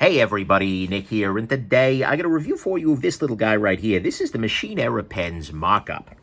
Hey everybody, Nick here, and today I got a review for you of this little guy right here. This is the Machine Era Pen's Markup.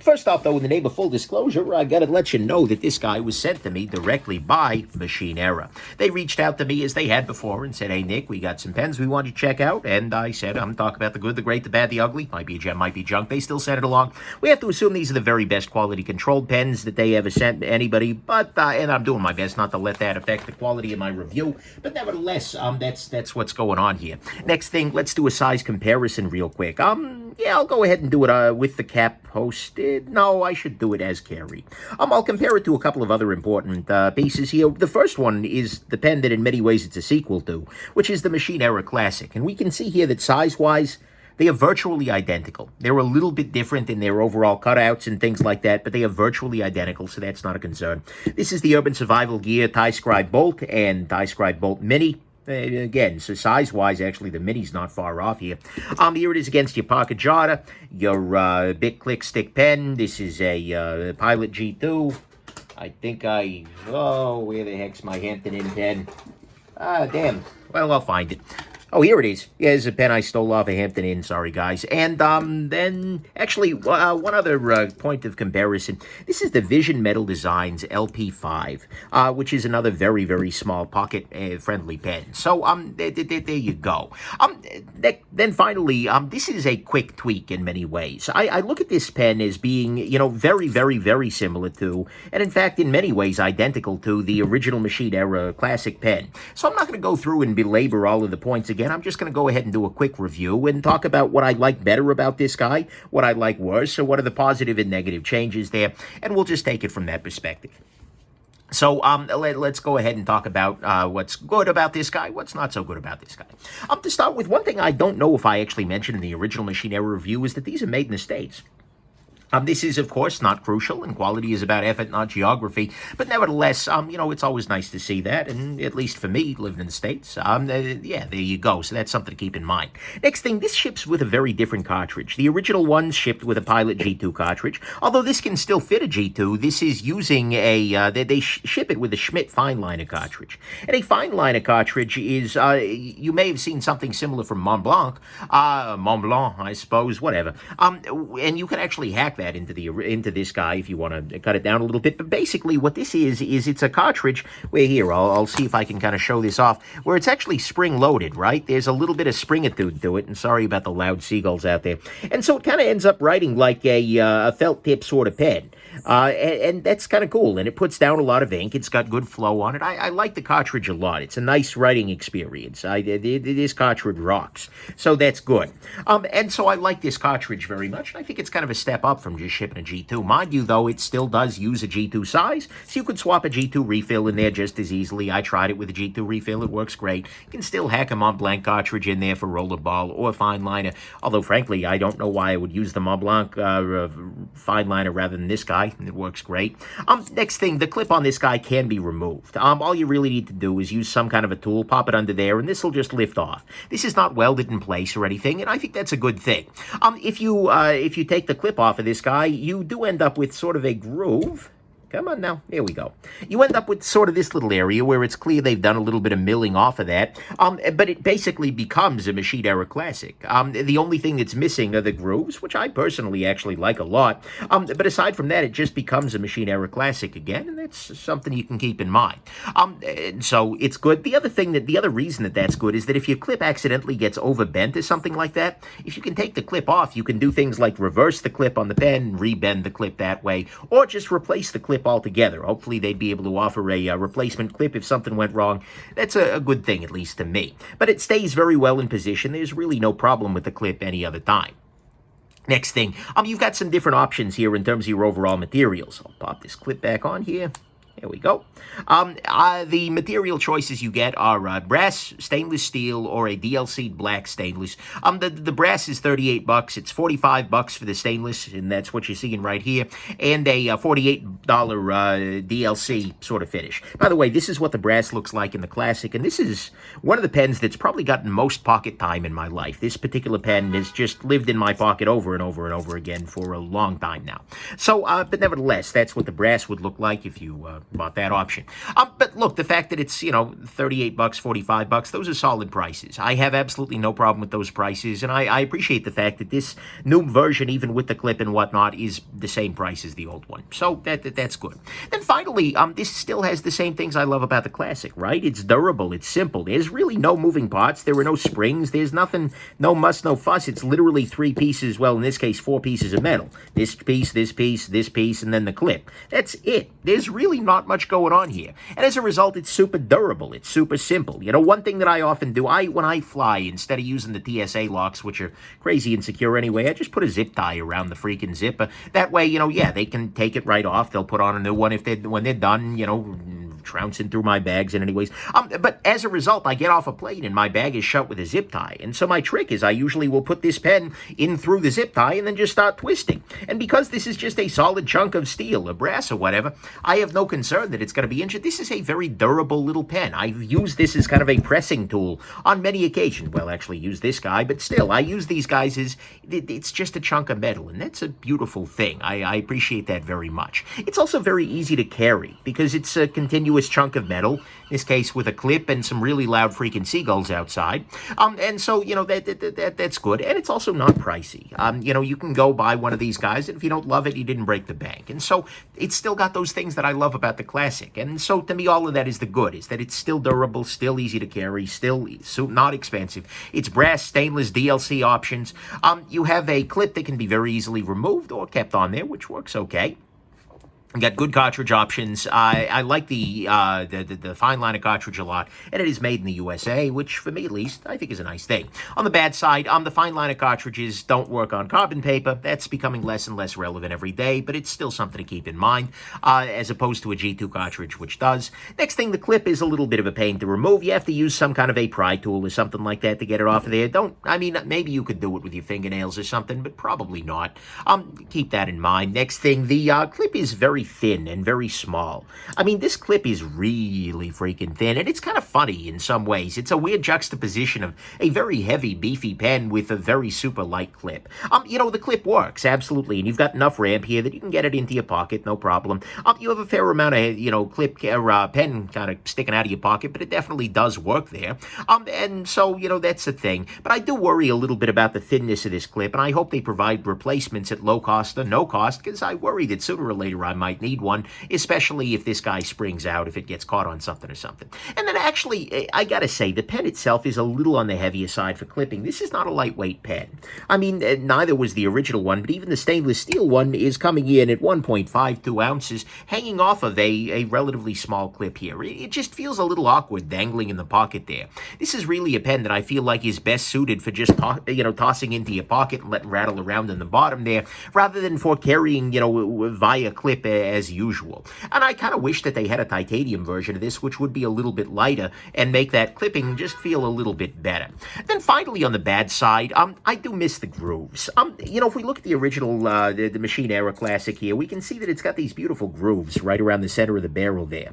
First off though, in the name of full disclosure, I gotta let you know that this guy was sent to me directly by Machine Era. They reached out to me as they had before and said, hey Nick, we got some pens we want you to check out, and I said, I'm talking about the good, the great, the bad, the ugly. Might be a gem, might be junk. They still sent it along. We have to assume these are the very best quality controlled pens that they ever sent to anybody, but, and I'm doing my best not to let that affect the quality of my review, but nevertheless, that's what's going on here. Next thing, let's do a size comparison real quick. Yeah, I'll go ahead and do it with the cap posted. No, I should do it as carried. I'll compare it to a couple of other important pieces here. The first one is the pen that in many ways it's a sequel to, which is the Machine Era Classic. And we can see here that size-wise, they are virtually identical. They're a little bit different in their overall cutouts and things like that, but they are virtually identical, so that's not a concern. This is the Urban Survival Gear Tie Scribe Bolt and Tie Scribe Bolt Mini. Again, so size-wise, actually, the Mini's not far off here. Here it is against your pocket jotter, your Bic Click Stick pen. This is a Pilot G2. I think where the heck's my Hampton Inn pen? Damn. Well, I'll find it. Oh, here it is. Yeah, it's a pen I stole off of Hampton Inn. Sorry, guys. And then, actually, one other point of comparison. This is the Vision Metal Designs LP5, which is another very, very small pocket-friendly pen. So, there you go. Then finally, this is a quick tweak in many ways. I look at this pen as being, very, very, very similar to, and in fact, in many ways, identical to the original Machine Era Classic pen. So I'm not going to go through and belabor all of the points again. I'm just going to go ahead and do a quick review and talk about what I like better about this guy, what I like worse, so what are the positive and negative changes there, and we'll just take it from that perspective. So let's go ahead and talk about what's good about this guy, what's not so good about this guy. To start with, one thing I don't know if I actually mentioned in the original Machine Era review is that these are made in the States. This is, of course, not crucial, and quality is about effort, not geography. But nevertheless, it's always nice to see that, and at least for me, living in the States, yeah, there you go. So that's something to keep in mind. Next thing, this ships with a very different cartridge. The original one shipped with a Pilot G2 cartridge. Although this can still fit a G2, this is using a, they ship it with a Schmidt Fineliner cartridge. And a Fineliner cartridge is, you may have seen something similar from Mont Blanc, I suppose, whatever. And you can actually hack that into this guy if you want to cut it down a little bit. But basically what this is it's a cartridge where here, I'll see if I can kind of show this off, where it's actually spring-loaded, right? There's a little bit of springitude to it, and sorry about the loud seagulls out there. And so it kind of ends up writing like a felt tip sort of pen. And that's kind of cool, and it puts down a lot of ink. It's got good flow on it. I like the cartridge a lot. It's a nice writing experience. This cartridge rocks, so that's good. And so I like this cartridge very much, and I think it's kind of a step up from just shipping a G2. Mind you, though, it still does use a G2 size, so you could swap a G2 refill in there just as easily. I tried it with a G2 refill. It works great. You can still hack a Mont Blanc cartridge in there for rollerball or Fineliner, although, frankly, I don't know why I would use the Mont Blanc Fineliner rather than this guy. It works great. Next thing, the clip on this guy can be removed. All you really need to do is use some kind of a tool, pop it under there, and this will just lift off. This is not welded in place or anything, and I think that's a good thing. If you take the clip off of this guy, you do end up with sort of a groove. Come on now, there we go. You end up with sort of this little area where it's clear they've done a little bit of milling off of that, but it basically becomes a Machine Era Classic. The only thing that's missing are the grooves, which I personally actually like a lot, but aside from that, it just becomes a Machine Era Classic again, and that's something you can keep in mind. So it's good. The other reason that that's good is that if your clip accidentally gets overbent or something like that, if you can take the clip off, you can do things like reverse the clip on the pen, rebend the clip that way, or just replace the clip altogether. Hopefully they'd be able to offer a replacement clip if something went wrong. That's a good thing, at least to me. But it stays very well in position. There's really no problem with the clip any other time. Next thing, you've got some different options here in terms of your overall materials. I'll pop this clip back on here. There we go. The material choices you get are brass, stainless steel, or a DLC'd black stainless. The brass is $38. It's $45 for the stainless, and that's what you're seeing right here, and a $48 DLC sort of finish. By the way, this is what the brass looks like in the Classic, and this is one of the pens that's probably gotten most pocket time in my life. This particular pen has just lived in my pocket over and over and over again for a long time now. So, but nevertheless, that's what the brass would look like if you bought that option. But look, the fact that it's, you know, 38 bucks, 45 bucks, those are solid prices. I have absolutely no problem with those prices, and I appreciate the fact that this new version, even with the clip and whatnot, is the same price as the old one. So that's good. Then finally, this still has the same things I love about the Classic, right? It's durable, it's simple. There's really no moving parts. There are no springs. There's nothing, no muss, no fuss. It's literally 3 pieces, well, in this case, 4 pieces of metal. This piece, this piece, this piece, and then the clip. That's it. There's really not much going on here. And as a result, it's super durable. It's super simple. You know, one thing that I often do, when I fly, instead of using the TSA locks, which are crazy insecure anyway, I just put a zip tie around the freaking zip. That way, you know, yeah, they can take it right off. They'll put on a new one when they're done, you know, trouncing through my bags and anyways. But as a result, I get off a plane and my bag is shut with a zip tie. And so my trick is I usually will put this pen in through the zip tie and then just start twisting. And because this is just a solid chunk of steel or brass or whatever, I have no concern that it's going to be injured. This is a very durable little pen. I've used this as kind of a pressing tool on many occasions. Well, actually use this guy, but still, I use these guys as, it's just a chunk of metal, and that's a beautiful thing. I appreciate that very much. It's also very easy to carry because it's a continuous chunk of metal, in this case with a clip and some really loud freaking seagulls outside. And so, you know, that's good. And it's also not pricey. You know, you can go buy one of these guys, and if you don't love it, you didn't break the bank. And so it's still got those things that I love about the Classic. And so to me, all of that is the good, is that it's still durable, still easy to carry, still not expensive. It's brass, stainless, DLC options. You have a clip that can be very easily removed or kept on there, which works okay. Got good cartridge options. I like the Fineliner Cartridge a lot, and it is made in the USA, which, for me at least, I think is a nice thing. On the bad side, the Fineliner cartridges don't work on carbon paper. That's becoming less and less relevant every day, but it's still something to keep in mind, as opposed to a G2 cartridge, which does. Next thing, the clip is a little bit of a pain to remove. You have to use some kind of a pry tool or something like that to get it off of there. Maybe you could do it with your fingernails or something, but probably not. Keep that in mind. Next thing, the clip is very thin and very small. I mean, this clip is really freaking thin, and it's kind of funny in some ways. It's a weird juxtaposition of a very heavy, beefy pen with a very super light clip. You know, the clip works, absolutely, and you've got enough ramp here that you can get it into your pocket, no problem. You have a fair amount of, you know, clip pen kind of sticking out of your pocket, but it definitely does work there. And so, you know, that's the thing. But I do worry a little bit about the thinness of this clip, and I hope they provide replacements at low cost or no cost, because I worry that sooner or later I might need one, especially if this guy springs out, if it gets caught on something or something. And then actually, I gotta say, the pen itself is a little on the heavier side for clipping. This is not a lightweight pen. I mean, neither was the original one, but even the stainless steel one is coming in at 1.52 ounces, hanging off of a relatively small clip here. It just feels a little awkward dangling in the pocket there. This is really a pen that I feel like is best suited for just, tossing into your pocket and letting rattle around in the bottom there, rather than for carrying, via clip as usual. And I kind of wish that they had a titanium version of this, which would be a little bit lighter and make that clipping just feel a little bit better. Then finally, on the bad side, I do miss the grooves. If we look at the original, the Machine Era Classic here, we can see that it's got these beautiful grooves right around the center of the barrel there.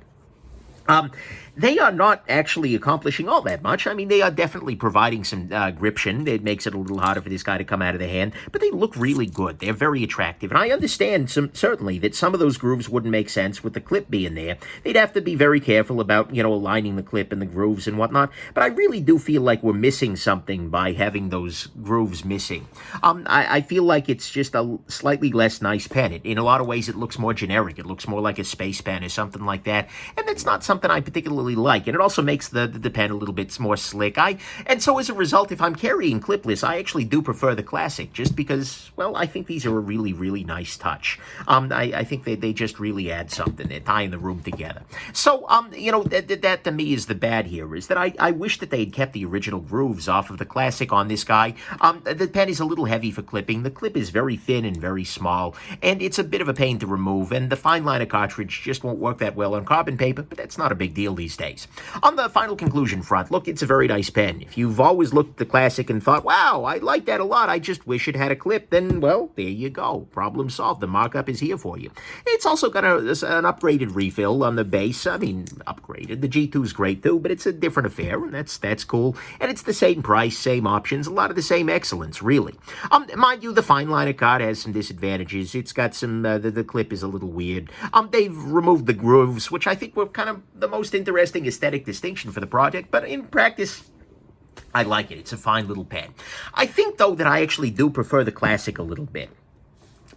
They are not actually accomplishing all that much. I mean, they are definitely providing some gription. It makes it a little harder for this guy to come out of the hand, but they look really good. They're very attractive, and I understand certainly that some of those grooves wouldn't make sense with the clip being there. They'd have to be very careful about, aligning the clip and the grooves and whatnot, but I really do feel like we're missing something by having those grooves missing. I feel like it's just a slightly less nice pen. In a lot of ways, it looks more generic. It looks more like a space pen or something like that, and that's not something I particularly like, and it also makes the pen a little bit more slick. And so as a result, if I'm carrying clipless, I actually do prefer the Classic, just because, well, I think these are a really, really nice touch. I think they just really add something. They're tying the room together. So, that to me is the bad here, is that I wish that they had kept the original grooves off of the Classic on this guy. The pen is a little heavy for clipping. The clip is very thin and very small, and it's a bit of a pain to remove, and the Fineliner cartridge just won't work that well on carbon paper, but that's not a big deal these these days. On the final conclusion front, look, it's a very nice pen. If you've always looked at the Classic and thought, wow, I like that a lot, I just wish it had a clip, then, well, there you go. Problem solved. The markup is here for you. It's also got an upgraded refill on the base. I mean, upgraded. The G2 is great too, but it's a different affair, and that's cool. And it's the same price, same options, a lot of the same excellence, really. Mind you, the Fineliner card has some disadvantages. It's got some, the clip is a little weird. They've removed the grooves, which I think were kind of the most interesting aesthetic distinction for the project, but in practice, I like it. It's a fine little pen. I think, though, that I actually do prefer the Classic a little bit.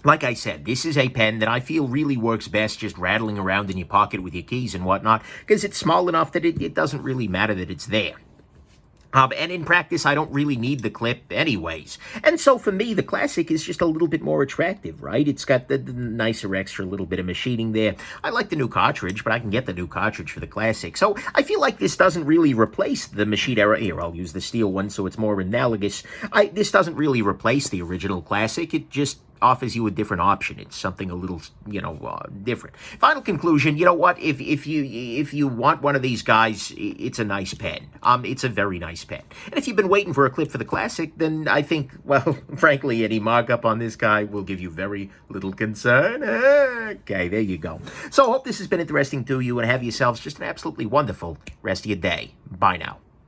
Like I said, this is a pen that I feel really works best just rattling around in your pocket with your keys and whatnot, because it's small enough that it doesn't really matter that it's there. And in practice, I don't really need the clip anyways. And so for me, the Classic is just a little bit more attractive, right? It's got the nicer extra little bit of machining there. I like the new cartridge, but I can get the new cartridge for the Classic. So I feel like this doesn't really replace the Machine Era. Here, I'll use the steel one so it's more analogous. This doesn't really replace the original Classic. It just offers you a different option. It's something a little, different. Final conclusion, you know what? If you want one of these guys, it's a nice pen. It's a very nice pen. And if you've been waiting for a clip for the Classic, then I think, well, frankly, any markup on this guy will give you very little concern. Okay, there you go. So I hope this has been interesting to you, and have yourselves just an absolutely wonderful rest of your day. Bye now.